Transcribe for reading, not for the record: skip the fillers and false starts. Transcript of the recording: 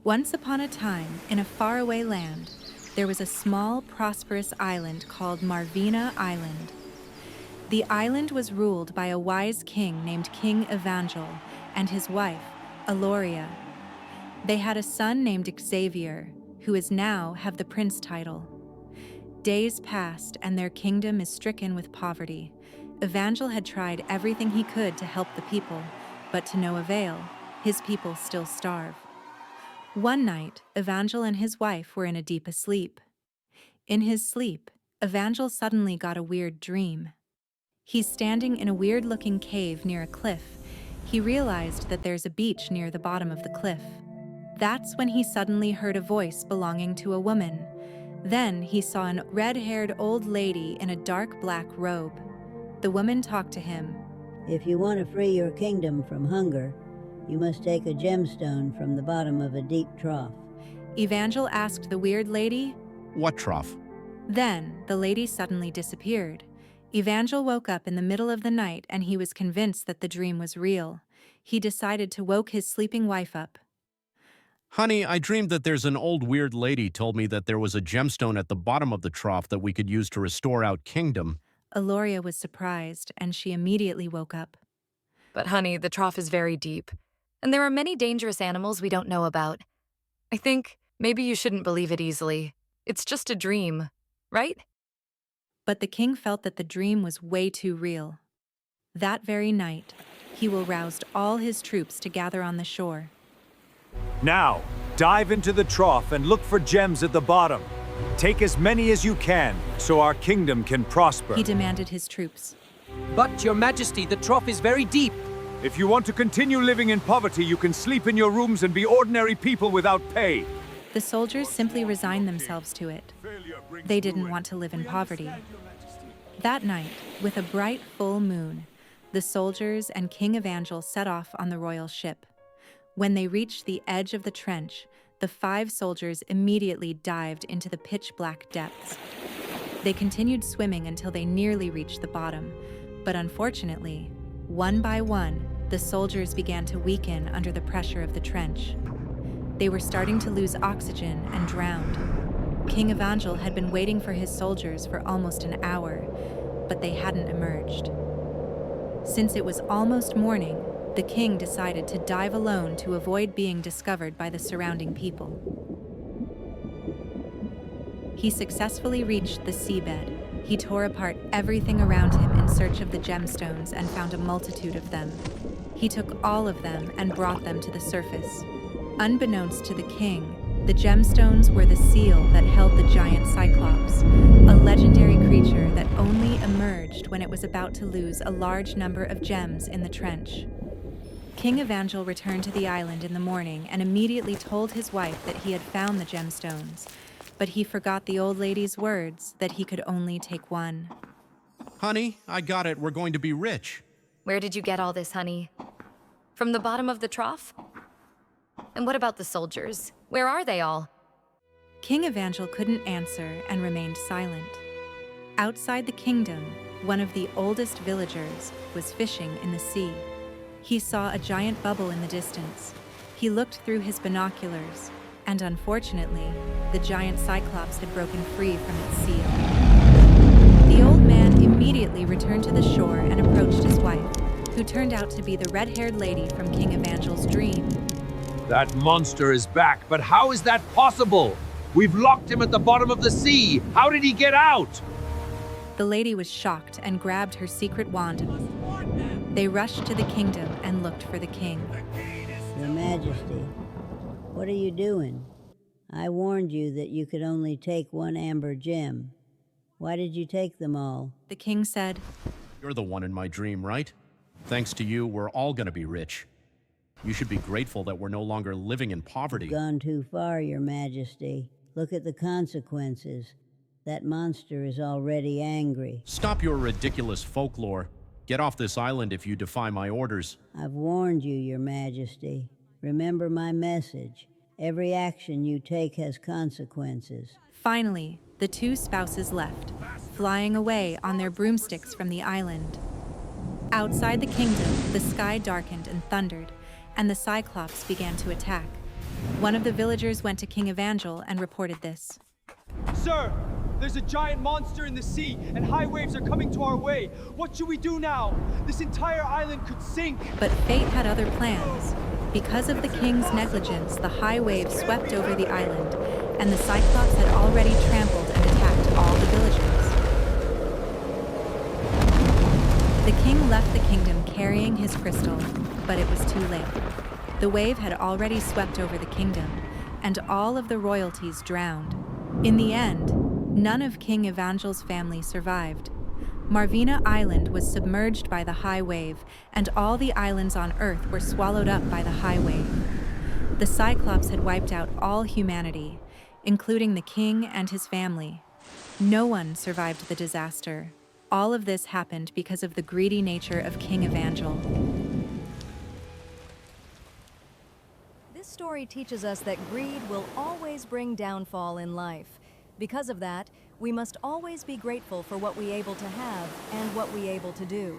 Once upon a time, in a faraway land, there was a small, prosperous island called Marvina Island. The island was ruled by a wise king named King Evangel and his wife, Aloria. They had a son named Xavier, who is now have the prince title. Days passed and their kingdom is stricken with poverty. Evangel had tried everything he could to help the people, but to no avail. His people still starve. One night, Evangel and his wife were in a deep asleep. In his sleep, Evangel suddenly got a weird dream. He's standing in a weird-looking cave near a cliff. He realized that there's a beach near the bottom of the cliff. That's when he suddenly heard a voice belonging to a woman. Then he saw a red-haired old lady in a dark black robe. The woman talked to him. If you want to free your kingdom from hunger, you must take a gemstone from the bottom of a deep trough. Evangel asked the weird lady, What trough? Then the lady suddenly disappeared. Evangel woke up in the middle of the night and he was convinced that the dream was real. He decided to woke his sleeping wife up. Honey, I dreamed that there's an old weird lady told me that there was a gemstone at the bottom of the trough that we could use to restore our kingdom. Aloria was surprised and she immediately woke up. But honey, the trough is very deep, and there are many dangerous animals we don't know about. I think maybe you shouldn't believe it easily. It's just a dream, right? But the king felt that the dream was way too real. That very night, he roused all his troops to gather on the shore. Now, dive into the trough and look for gems at the bottom. Take as many as you can, so our kingdom can prosper. He demanded his troops. But, Your Majesty, the trough is very deep. If you want to continue living in poverty, you can sleep in your rooms and be ordinary people without pay. The soldiers simply resigned themselves to it. They didn't want to live in poverty. That night, with a bright full moon, the soldiers and King Evangel set off on the royal ship. When they reached the edge of the trench, the 5 soldiers immediately dived into the pitch-black depths. They continued swimming until they nearly reached the bottom, but unfortunately, one by one, the soldiers began to weaken under the pressure of the trench. They were starting to lose oxygen and drowned. King Evangel had been waiting for his soldiers for almost an hour, but they hadn't emerged. Since it was almost morning, the king decided to dive alone to avoid being discovered by the surrounding people. He successfully reached the seabed. He tore apart everything around him in search of the gemstones and found a multitude of them. He took all of them and brought them to the surface. Unbeknownst to the king, the gemstones were the seal that held the giant Cyclops, a legendary creature that only emerged when it was about to lose a large number of gems in the trench. King Evangel returned to the island in the morning and immediately told his wife that he had found the gemstones, but he forgot the old lady's words that he could only take one. Honey, I got it. We're going to be rich. Where did you get all this, honey? From the bottom of the trough? And what about the soldiers? Where are they all? King Evangel couldn't answer and remained silent. Outside the kingdom, one of the oldest villagers was fishing in the sea. He saw a giant bubble in the distance. He looked through his binoculars, and unfortunately, the giant Cyclops had broken free from its seal. The old man immediately returned to the shore and approached his wife, who turned out to be the red-haired lady from King Evangel's dream. That monster is back, but how is that possible? We've locked him at the bottom of the sea. How did he get out? The lady was shocked and grabbed her secret wand. They rushed to the kingdom and looked for the king. Your Majesty, what are you doing? I warned you that you could only take one amber gem. Why did you take them all? The king said, You're the one in my dream, right? Thanks to you, we're all going to be rich. You should be grateful that we're no longer living in poverty. You've gone too far, Your Majesty. Look at the consequences. That monster is already angry. Stop your ridiculous folklore. Get off this island if you defy my orders. I've warned you, Your Majesty. Remember my message. Every action you take has consequences. Finally, the 2 spouses left, flying away on their broomsticks from the island. Outside the kingdom, the sky darkened and thundered, and the Cyclops began to attack. One of the villagers went to King Evangel and reported this. Sir, there's a giant monster in the sea, and high waves are coming to our way. What should we do now? This entire island could sink. But fate had other plans. Because of the king's negligence, the high waves swept over the island, and the Cyclops had already trampled and attacked all the villagers. The king left the kingdom carrying his crystal, but it was too late. The wave had already swept over the kingdom, and all of the royalties drowned. In the end, none of King Evangel's family survived. Marvina Island was submerged by the high wave, and all the islands on Earth were swallowed up by the high wave. The Cyclops had wiped out all humanity, including the king and his family. No one survived the disaster. All of this happened because of the greedy nature of King Evangel. This story teaches us that greed will always bring downfall in life. Because of that, we must always be grateful for what we able to have and what we able to do.